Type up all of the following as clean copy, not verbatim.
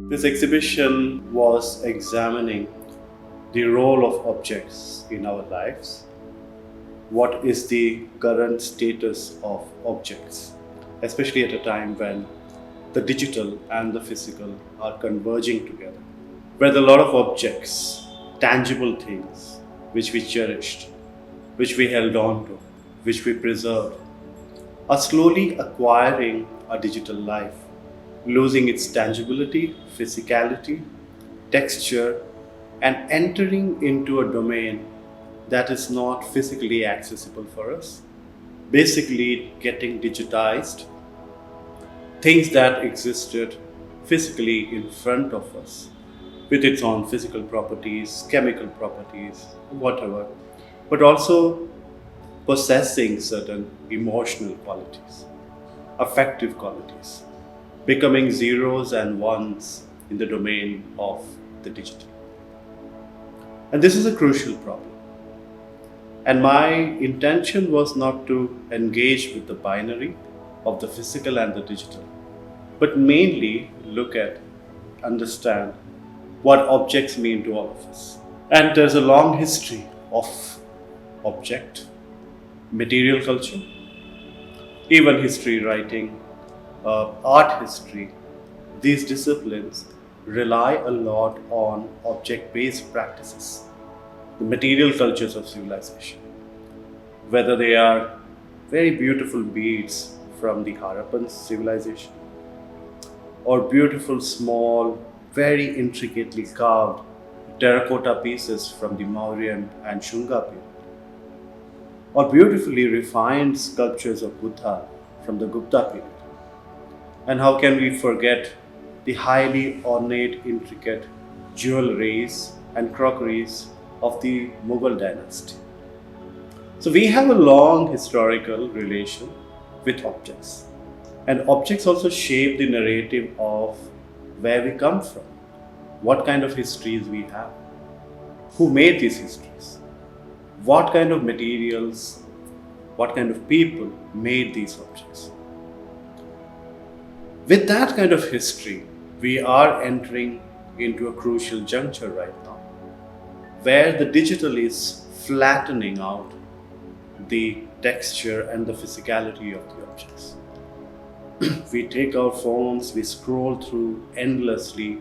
This exhibition was examining the role of objects in our lives. What is the current status of objects, especially at a time when the digital and the physical are converging together, where there are a lot of objects, tangible things, which we cherished, which we held on to, which we preserved, are slowly acquiring a digital life, losing its tangibility, physicality, texture, and entering into a domain that is not physically accessible for us. Basically, getting digitized, things that existed physically in front of us, with its own physical properties, chemical properties, whatever, but also possessing certain emotional qualities, affective qualities, becoming zeros and ones in the domain of the digital. And this is a crucial problem. And my intention was not to engage with the binary of the physical and the digital, but mainly look at, understand what objects mean to all of us. And there's a long history of object, material culture, even history writing, art history. These disciplines rely a lot on object-based practices, the material cultures of civilization, whether they are very beautiful beads from the Harappan civilization or beautiful small, very intricately carved terracotta pieces from the Mauryan and Shunga period, or beautifully refined sculptures of Buddha from the Gupta period. And how can we forget the highly ornate, intricate jewelries and crockeries of the Mughal dynasty? So we have a long historical relation with objects. And objects also shape the narrative of where we come from, what kind of histories we have, who made these histories, what kind of materials, what kind of people made these objects. With that kind of history, we are entering into a crucial juncture right now, where the digital is flattening out the texture and the physicality of the objects. We take our phones, we scroll through endlessly,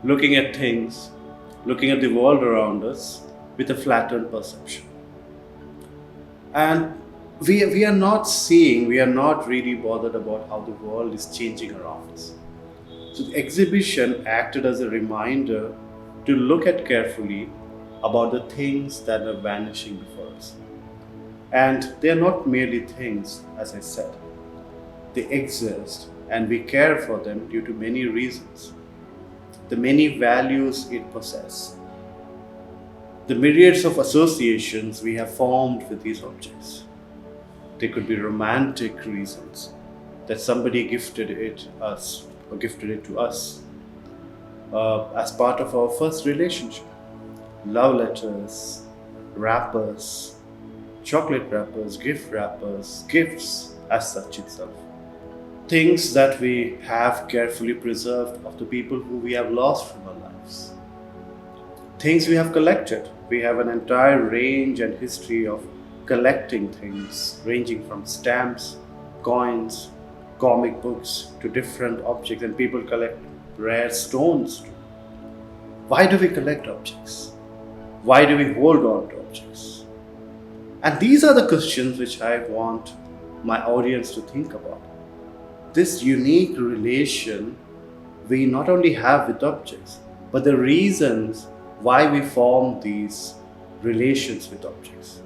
looking at things, looking at the world around us with a flattened perception. And we are not seeing, we are not really bothered about how the world is changing around us. So the exhibition acted as a reminder to look at carefully about the things that are vanishing before us. And they are not merely things, as I said. They exist and we care for them due to many reasons. The many values it possesses. The myriads of associations we have formed with these objects. They could be romantic reasons that somebody gifted it us or gifted it to us as part of our first relationship. Love letters, wrappers, chocolate wrappers, gift wrappers, gifts as such itself. Things that we have carefully preserved of the people who we have lost from our lives. Things we have collected. We have an entire range and history of collecting things, ranging from stamps, coins, comic books to different objects, and people collect rare stones too. Why do we collect objects? Why do we hold on to objects? And these are the questions which I want my audience to think about. This unique relation we not only have with objects, but the reasons why we form these relations with objects.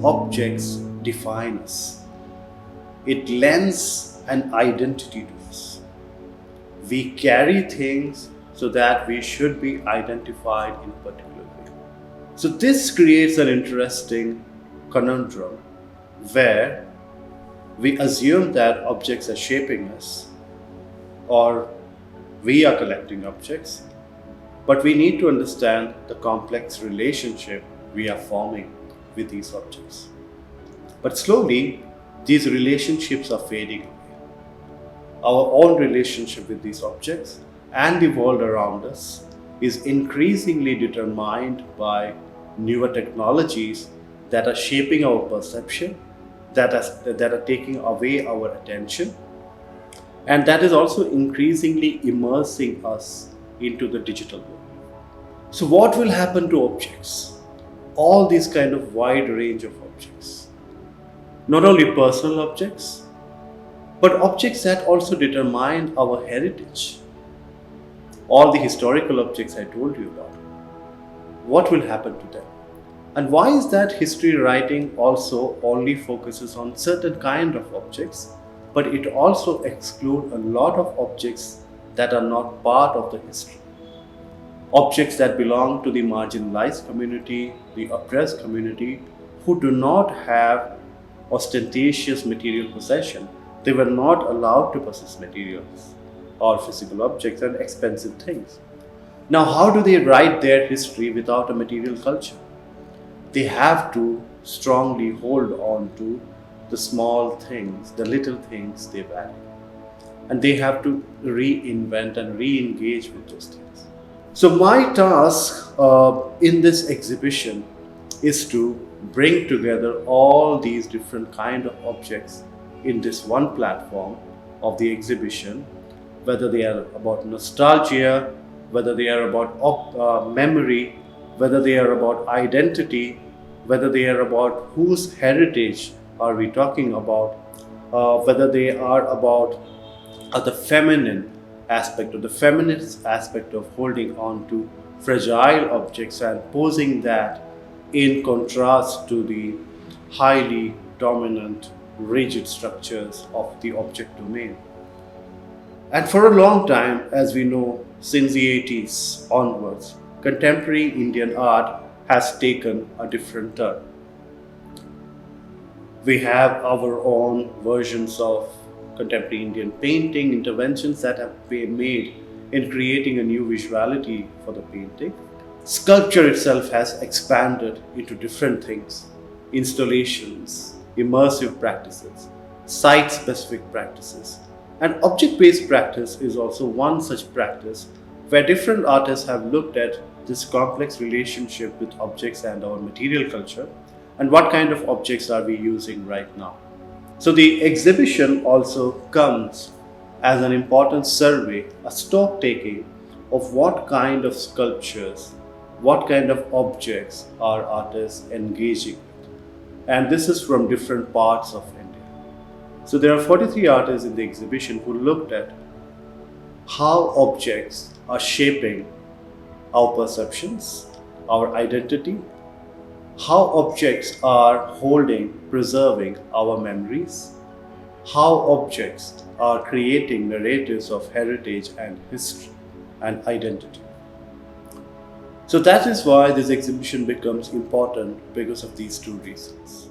objects define us. It lends an identity to us. We carry things so that we should be identified in a particular way. So this creates an interesting conundrum where we assume that objects are shaping us or we are collecting objects, but we need to understand the complex relationship we are forming with these objects. But slowly, these relationships are fading away. Our own relationship with these objects and the world around us is increasingly determined by newer technologies that are shaping our perception, that are taking away our attention, and that is also increasingly immersing us into the digital world. So what will happen to objects? All these kind of wide range of objects. Not only personal objects, but objects that also determine our heritage. All the historical objects I told you about. What will happen to them? And why is that history writing also only focuses on certain kind of objects, but it also excludes a lot of objects that are not part of the history? Objects that belong to the marginalized community, the oppressed community, who do not have ostentatious material possession. They were not allowed to possess materials or physical objects and expensive things. Now, how do they write their history without a material culture? They have to strongly hold on to the small things, the little things they value. And they have to reinvent and re-engage with those things. So my task in this exhibition is to bring together all these different kind of objects in this one platform of the exhibition, whether they are about nostalgia, whether they are about memory, whether they are about identity, whether they are about whose heritage are we talking about, whether they are about the feminine aspect or the feminist aspect of holding on to fragile objects and posing that in contrast to the highly dominant, rigid structures of the object domain. And for a long time, as we know, since the 80s onwards, contemporary Indian art has taken a different turn. We have our own versions of contemporary Indian painting, interventions that have been made in creating a new visuality for the painting. Sculpture itself has expanded into different things: installations, immersive practices, site-specific practices. And object-based practice is also one such practice where different artists have looked at this complex relationship with objects and our material culture, and what kind of objects are we using right now. So the exhibition also comes as an important survey, a stock taking of what kind of sculptures, what kind of objects are artists engaging with. And this is from different parts of India. So there are 43 artists in the exhibition who looked at how objects are shaping our perceptions, our identity, how objects are holding, preserving our memories, how objects are creating narratives of heritage and history and identity. So that is why this exhibition becomes important, because of these two reasons.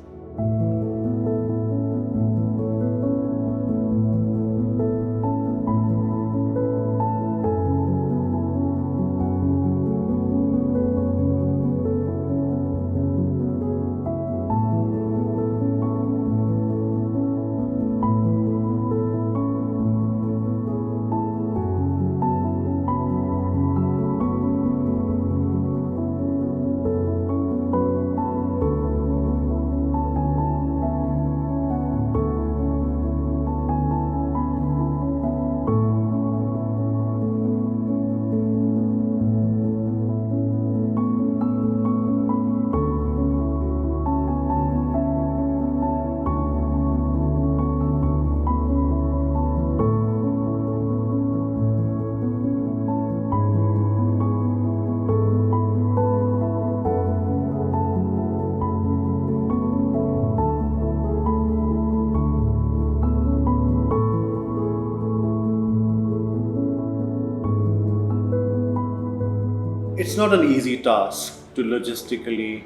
It's not an easy task to logistically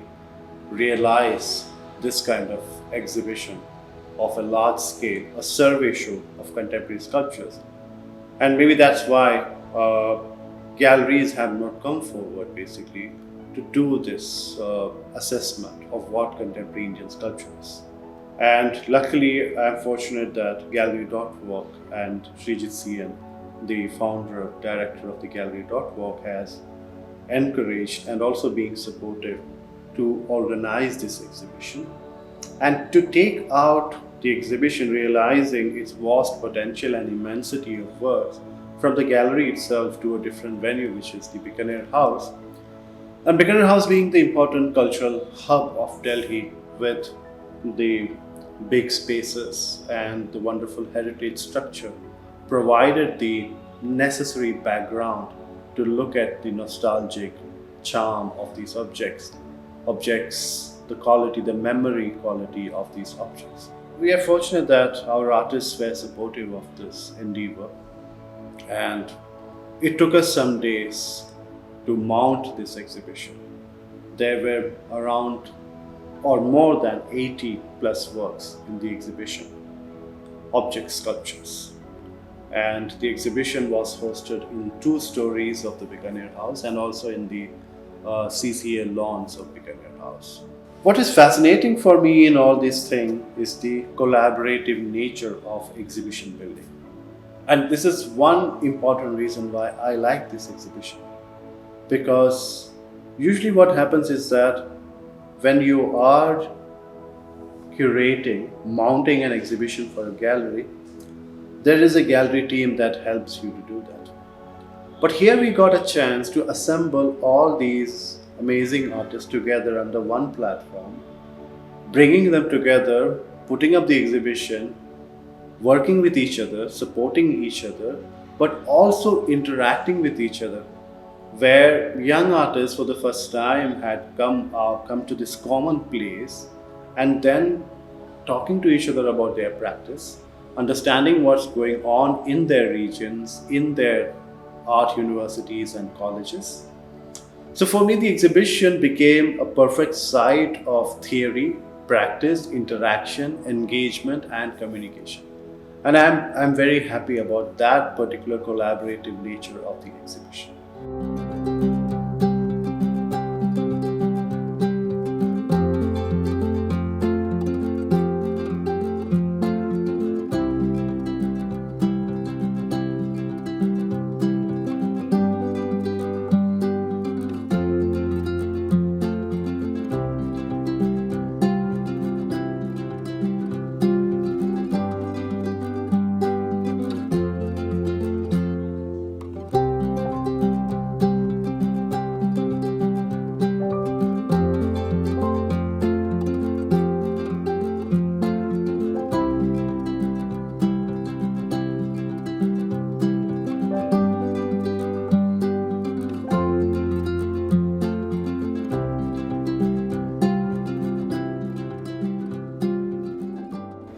realize this kind of exhibition of a large scale, a survey show of contemporary sculptures. And maybe that's why galleries have not come forward basically to do this assessment of what contemporary Indian sculpture is. And luckily, I'm fortunate that gallerydotwalk and Srijit Sian, the founder, director of the gallery.walk, has encouraged and also being supportive to organize this exhibition and to take out the exhibition, realizing its vast potential and immensity of works from the gallery itself to a different venue, which is the Bikaner House. And Bikaner House being the important cultural hub of Delhi with the big spaces and the wonderful heritage structure provided the necessary background to look at the nostalgic charm of these objects, the quality, the memory quality of these objects. We are fortunate that our artists were supportive of this endeavor, and it took us some days to mount this exhibition. There were around or more than 80 plus works in the exhibition, object sculptures. And the exhibition was hosted in 2 stories of the Bikaner House and also in the CCA lawns of Bikaner House. What is fascinating for me in all this thing is the collaborative nature of exhibition building. And this is one important reason why I like this exhibition. Because usually what happens is that when you are curating, mounting an exhibition for a gallery, there is a gallery team that helps you to do that. But here we got a chance to assemble all these amazing artists together under one platform, bringing them together, putting up the exhibition, working with each other, supporting each other, but also interacting with each other, where young artists for the first time had come to this common place and then talking to each other about their practice, understanding what's going on in their regions, in their art universities and colleges. So for me, the exhibition became a perfect site of theory, practice, interaction, engagement, and communication. And I'm very happy about that particular collaborative nature of the exhibition.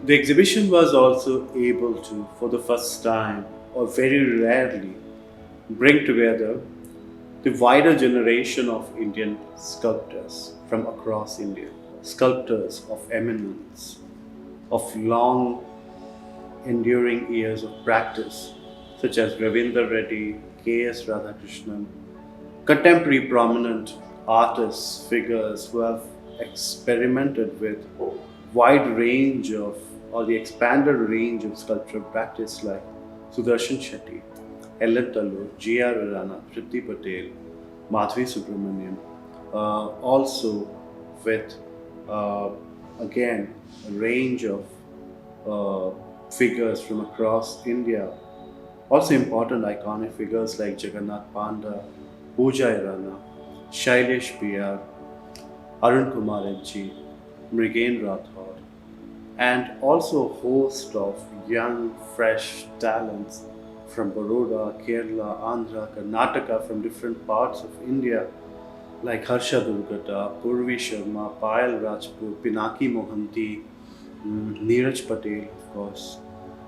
The exhibition was also able to, for the first time or very rarely, bring together the wider generation of Indian sculptors from across India, sculptors of eminence, of long enduring years of practice, such as Ravindra Reddy, K.S. Radhakrishnan, contemporary prominent artists, figures who have experimented with wide range of or the expanded range of sculptural practice like Sudarshan Shetty, Ellen Talur, G.R. Rana, Priti Patel, Madhvi Subramanian, also with again a range of figures from across India. Also important iconic figures like Jagannath Panda, Pooja Irana, Shailesh Piyar, Arun Kumar Edji, Mrigen Rathod, and also a host of young, fresh talents from Baroda, Kerala, Andhra, Karnataka, from different parts of India, like Harsha Durgata, Purvi Sharma, Payal Rajput, Pinaki Mohanty, Neeraj Patel, of course.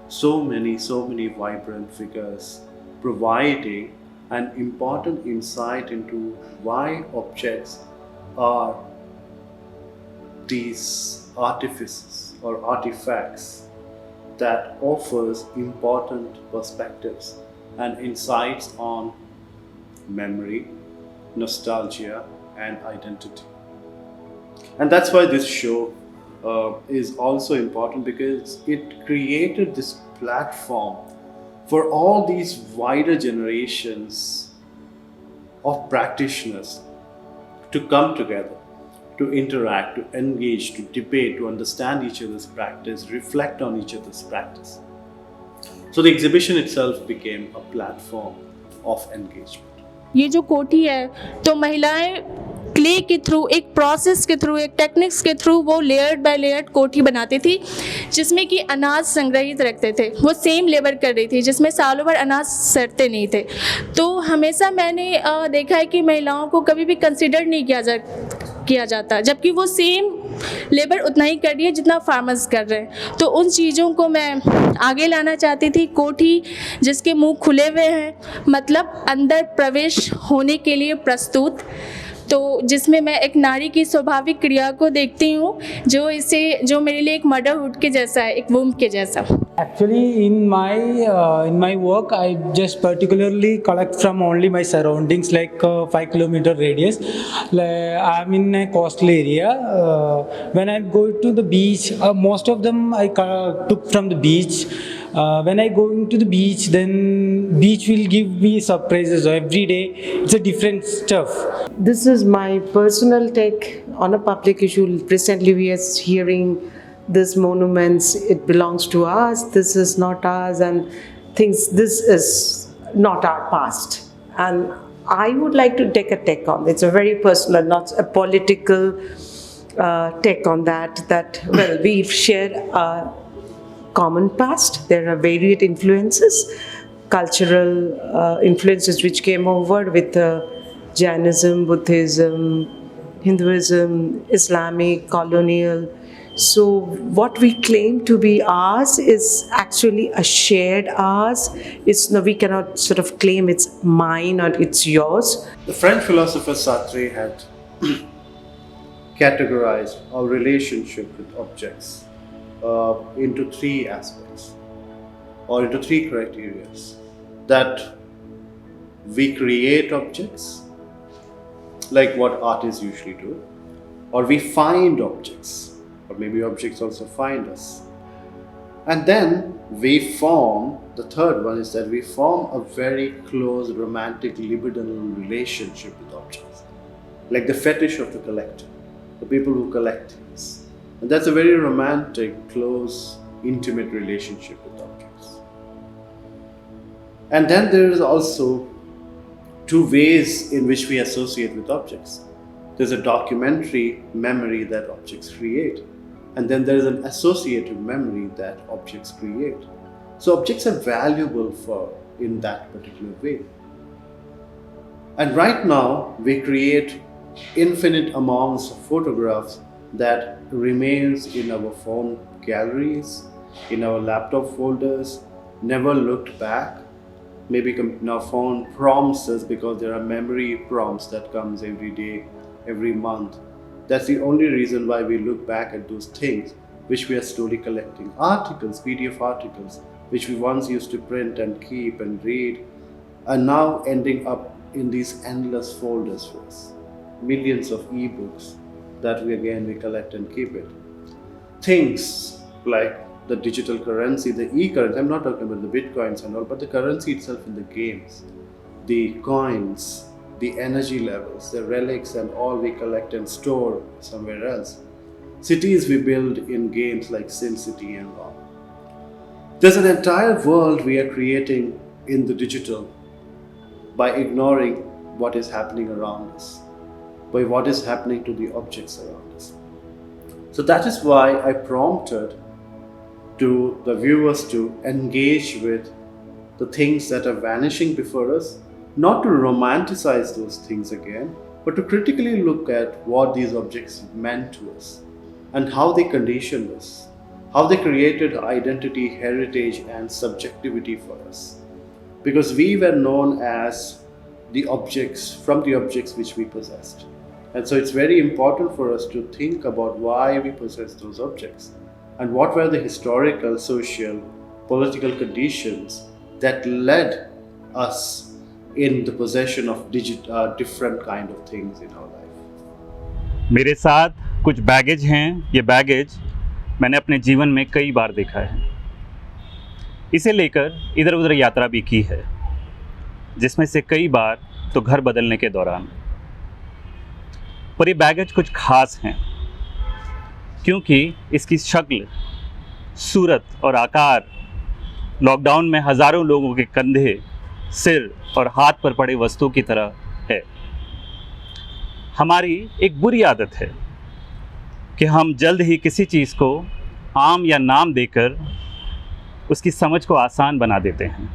So many vibrant figures providing an important insight into why objects are these artifices or artifacts that offers important perspectives and insights on memory, nostalgia, and identity. And that's why this show is also important, because it created this platform for all these wider generations of practitioners to come together, to interact, to engage, to debate, to understand each other's practice, reflect on each other's practice. So the exhibition itself became a platform of engagement. ये जो कोठी है, तो महिलाएं clay के through, एक process के through, एक टेक्निक्स के थ्रू वो लेयर्ड बाय लेयर्ड कोठी बनाती थी, जिसमें कि अनाज संग्रहित रखते थे। वो सेम लेबर कर रही थी, जिसमें सालों भर अनाज सड़ते नहीं थे। तो हमेशा मैंने देखा है कि महिलाओं को कभी भी कंसिडर नहीं किया जाता, जबकि वो सेम लेबर उतना ही कर रही है जितना फार्मर्स कर रहे हैं। तो उन चीज़ों को मैं आगे लाना चाहती थी। कोठी जिसके मुंह खुले हुए हैं, मतलब अंदर प्रवेश होने के लिए प्रस्तुत, तो जिसमें मैं एक नारी की स्वाभाविक क्रिया को देखती हूँ, जो मेरे लिए एक मदरहुड के जैसा है, एक वुम्ब के जैसा। Actually, in my work, I just particularly collect from only my surroundings, like 5 kilometer radius. I'm in a coastal area. When I go to the beach, most of them I took from the beach. When I go into the beach, then beach will give me surprises every day. It's a different stuff. This is my personal take on a public issue. Recently, we are hearing this monuments, it belongs to us, this is not ours, and things, this is not our past. And I would like to take a take on, it's a very personal, not a political take on that, well, we've shared a common past, there are varied influences, cultural influences which came over with Jainism, Buddhism, Hinduism, Islamic, colonial. So what we claim to be ours is actually a shared ours. We cannot sort of claim it's mine or it's yours. The French philosopher Sartre had categorized our relationship with objects into three aspects, or into three criteria. That we create objects, like what artists usually do, or we find objects, or maybe objects also find us. And then we form, the third one is that we form a very close romantic libidinal relationship with objects, like the fetish of the collector, the people who collect things. And that's a very romantic, close, intimate relationship with objects. And then there is also two ways in which we associate with objects. There's a documentary memory that objects create, and then there is an associative memory that objects create. So objects are valuable in that particular way. And right now we create infinite amounts of photographs that remains in our phone galleries, in our laptop folders, never looked back. Maybe our phone prompts us, because there are memory prompts that comes every day, every month. That's the only reason why we look back at those things which we are slowly collecting. Articles, PDF articles, which we once used to print and keep and read, are now ending up in these endless folders for us. Millions of ebooks that we collect and keep it. Things like the digital currency, the e-currency, I'm not talking about the bitcoins and all, but the currency itself in the games, the coins, the energy levels, the relics, and all we collect and store somewhere else. Cities we build in games like SimCity and all. There's an entire world we are creating in the digital by ignoring what is happening around us, by what is happening to the objects around us. So that is why I prompted to the viewers to engage with the things that are vanishing before us, not to romanticize those things again, but to critically look at what these objects meant to us and how they conditioned us, how they created identity, heritage, and subjectivity for us. Because we were known as the objects which we possessed. And so it's very important for us to think about why we possess those objects and what were the historical, social, political conditions that led us in the possession of different kind of things in our life. मेरे साथ कुछ baggage हैं। ये baggage मैंने अपने जीवन में कई बार देखा है। इसे लेकर इधर उधर यात्रा भी की है, जिसमें से कई बार तो घर बदलने के दौरान। पर ये बैगेज कुछ खास हैं क्योंकि इसकी शक्ल, सूरत और आकार लॉकडाउन में हज़ारों लोगों के कंधे, सिर और हाथ पर पड़े वस्तु की तरह है। हमारी एक बुरी आदत है कि हम जल्द ही किसी चीज़ को आम या नाम देकर उसकी समझ को आसान बना देते हैं।